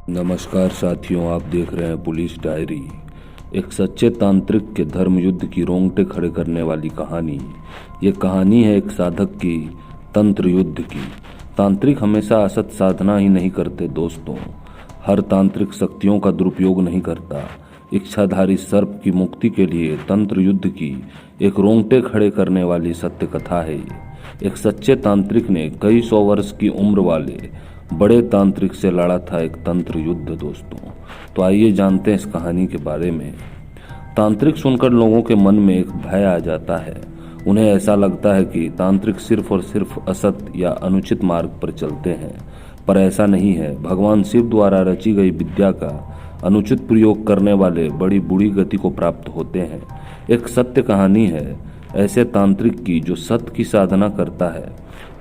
नमस्कार साथियों, आप देख रहे हैं पुलिस डायरी। एक सच्चे तांत्रिक के धर्म युद्ध की रोंगटे खड़े करने वाली कहानी। ये कहानी है एक साधक की तंत्र युद्ध की। तांत्रिक हमेशा असत साधना ही नहीं करते दोस्तों। हर तांत्रिक शक्तियों का दुरुपयोग नहीं करता। इच्छाधारी सर्प की मुक्ति के लिए तंत्र युद्ध की एक रोंगटे खड़े करने वाली सत्य कथा है ये। एक सच्चे तांत्रिक ने कई सौ वर्ष की उम्र वाले बड़े तांत्रिक से लड़ा था एक तंत्र युद्ध दोस्तों। तो आइए जानते हैं इस कहानी के बारे में। तांत्रिक सुनकर लोगों के मन में एक भय आ जाता है। उन्हें ऐसा लगता है कि तांत्रिक सिर्फ और सिर्फ असत या अनुचित मार्ग पर चलते हैं, पर ऐसा नहीं है। भगवान शिव द्वारा रची गई विद्या का अनुचित प्रयोग करने वाले बड़ी बुरी गति को प्राप्त होते हैं। एक सत्य कहानी है ऐसे तांत्रिक की जो सत्य की साधना करता है।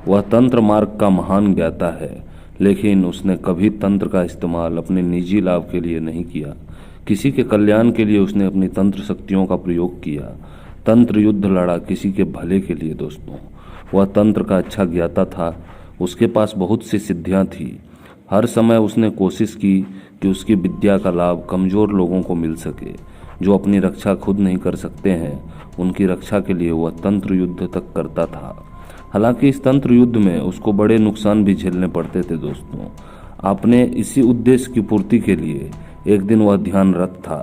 वह तंत्र मार्ग का महान ज्ञाता है, लेकिन उसने कभी तंत्र का इस्तेमाल अपने निजी लाभ के लिए नहीं किया। किसी के कल्याण के लिए उसने अपनी तंत्र शक्तियों का प्रयोग किया। तंत्र युद्ध लड़ा किसी के भले के लिए दोस्तों। वह तंत्र का अच्छा ज्ञाता था। उसके पास बहुत सी सिद्धियां थी। हर समय उसने कोशिश की कि उसकी विद्या का लाभ कमजोर लोगों को मिल सके। जो अपनी रक्षा खुद नहीं कर सकते हैं, उनकी रक्षा के लिए वह तंत्र युद्ध तक करता था। हालांकि इस तंत्र युद्ध में उसको बड़े नुकसान भी झेलने पड़ते थे दोस्तों। आपने इसी उद्देश्य की पूर्ति के लिए एक दिन वह ध्यानरत था।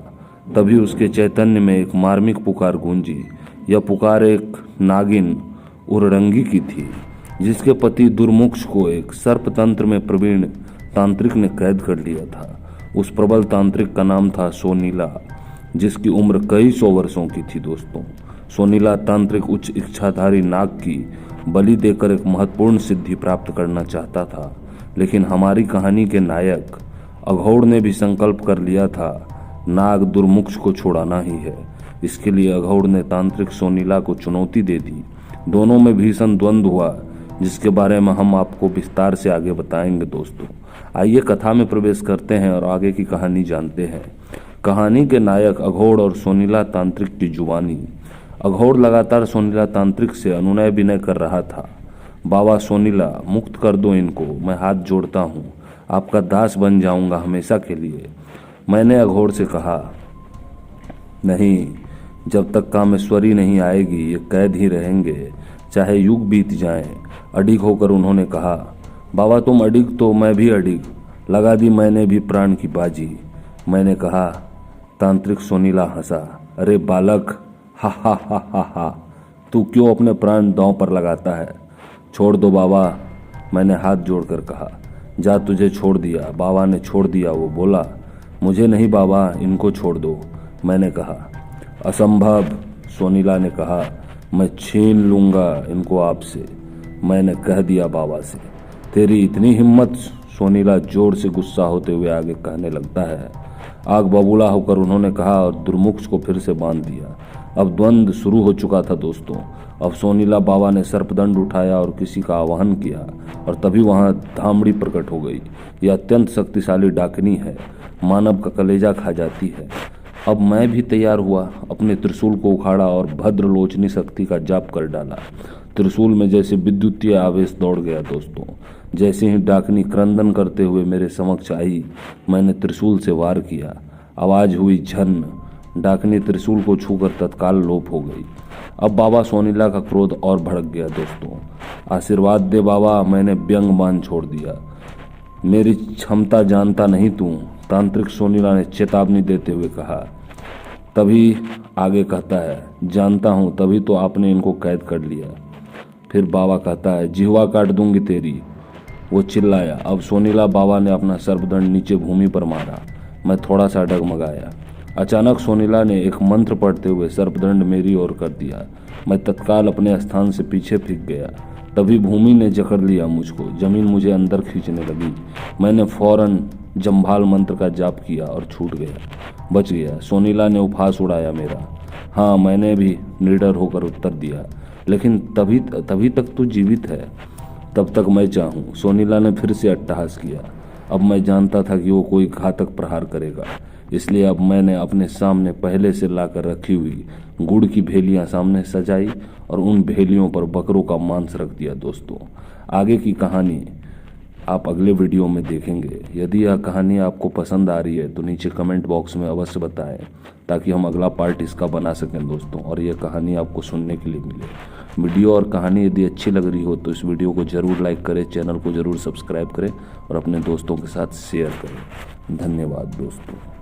तभी उसके चैतन्य में एक मार्मिक पुकार गूंजी। यह पुकार एक नागिन उरडंगी की थी, जिसके पति दुर्मुक्ष को एक सर्प तंत्र में प्रवीण तांत्रिक ने कैद कर लिया था। उस प्रबल तांत्रिक का नाम था सोनीला, जिसकी उम्र कई सौ वर्षों की थी दोस्तों। सोनीला तांत्रिक उच्च इच्छाधारी नाग की बलि देकर एक महत्वपूर्ण सिद्धि प्राप्त करना चाहता था। लेकिन हमारी कहानी के नायक अघोड़ ने भी संकल्प कर लिया था, नाग दुर्मुक्ष को छुड़ाना ही है। इसके लिए अघोड़ ने तांत्रिक सोनीला को चुनौती दे दी। दोनों में भीषण द्वंद्व हुआ, जिसके बारे में हम आपको विस्तार से आगे बताएंगे दोस्तों। आइए कथा में प्रवेश करते हैं और आगे की कहानी जानते हैं। कहानी के नायक अघोड़ और सोनीला तांत्रिक की जुबानी। अघोड़ लगातार सोनीला तांत्रिक से अनुनय विनय कर रहा था। बाबा सोनीला, मुक्त कर दो इनको, मैं हाथ जोड़ता हूँ, आपका दास बन जाऊंगा हमेशा के लिए। मैंने अघोड़ से कहा, नहीं, जब तक कामेश्वरी नहीं आएगी ये कैद ही रहेंगे, चाहे युग बीत जाएं। अडिग होकर उन्होंने कहा, बाबा तुम अडिग तो मैं भी अडिग। लगा दी मैंने भी प्राण की बाजी। मैंने कहा। तांत्रिक सोनीला हंसा, अरे बालक, हा हा हा हा हा, तू क्यों अपने प्राण दांव पर लगाता है? छोड़ दो बाबा, मैंने हाथ जोड़कर कहा। जा, तुझे छोड़ दिया। बाबा ने छोड़ दिया। वो बोला, मुझे नहीं बाबा, इनको छोड़ दो। मैंने कहा। असंभव, सोनीला ने कहा, मैं छीन लूंगा इनको आपसे। मैंने कह दिया बाबा से। तेरी इतनी हिम्मत, सोनीला जोर से गुस्सा होते हुए आगे कहने लगता है। आग बबूला होकर उन्होंने कहा और दुर्मुक्ष को फिर से बांध दिया। अब द्वंद्व शुरू हो चुका था दोस्तों। अब सोनीला बाबा ने सर्पदंड उठाया और किसी का आवाहन किया, और तभी वहां धामड़ी प्रकट हो गई। यह अत्यंत शक्तिशाली डाकिनी है, मानव का कलेजा खा जाती है। अब मैं भी तैयार हुआ। अपने त्रिशूल को उखाड़ा और भद्रलोचनी शक्ति का जाप कर डाला। त्रिशूल में जैसे विद्युतीय आवेश दौड़ गया दोस्तों। जैसे ही डाकनी क्रंदन करते हुए मेरे समक्ष आई, मैंने त्रिशूल से वार किया। आवाज हुई झन। डाकनी त्रिशूल को छूकर तत्काल लोप हो गई। अब बाबा सोनीला का क्रोध और भड़क गया दोस्तों। आशीर्वाद दे बाबा, मैंने व्यंग बाण छोड़ दिया। मेरी क्षमता जानता नहीं तू, तांत्रिक सोनीला ने चेतावनी देते हुए कहा। तभी आगे कहता है, जानता हूं, तभी तो आपने इनको कैद कर लिया। फिर बाबा कहता है, जिह्वा काट दूंगी तेरी। वो चिल्लाया। अब सोनीला बाबा ने अपना सर्पदंड नीचे भूमि पर मारा। मैं थोड़ा सा डगमगाया। अचानक सोनीला ने एक मंत्र पढ़ते हुए सर्पदंड मेरी ओर कर दिया। मैं तत्काल अपने स्थान से पीछे फिक गया। तभी भूमि ने जकड़ लिया मुझको। जमीन मुझे अंदर खींचने लगी। मैंने फौरन जंभाल मंत्र का जाप किया और छूट गया, बच गया। सोनीला ने उपहास उड़ाया मेरा। हाँ, मैंने भी निडर होकर उत्तर दिया, लेकिन तभी तक तू जीवित है, तब तक मैं चाहूँ। सोनीला ने फिर से अट्टहास किया। अब मैं जानता था कि वो कोई घातक प्रहार करेगा, इसलिए अब मैंने अपने सामने पहले से लाकर रखी हुई गुड़ की भेलियां सामने सजाई और उन भेलियों पर बकरों का मांस रख दिया दोस्तों। आगे की कहानी आप अगले वीडियो में देखेंगे। यदि यह कहानी आपको पसंद आ रही है तो नीचे कमेंट बॉक्स में अवश्य बताएं, ताकि हम अगला पार्ट इसका बना सकें दोस्तों, और यह कहानी आपको सुनने के लिए मिले। वीडियो और कहानी यदि अच्छी लग रही हो तो इस वीडियो को ज़रूर लाइक करें, चैनल को ज़रूर सब्सक्राइब करें और अपने दोस्तों के साथ शेयर करें। धन्यवाद दोस्तों।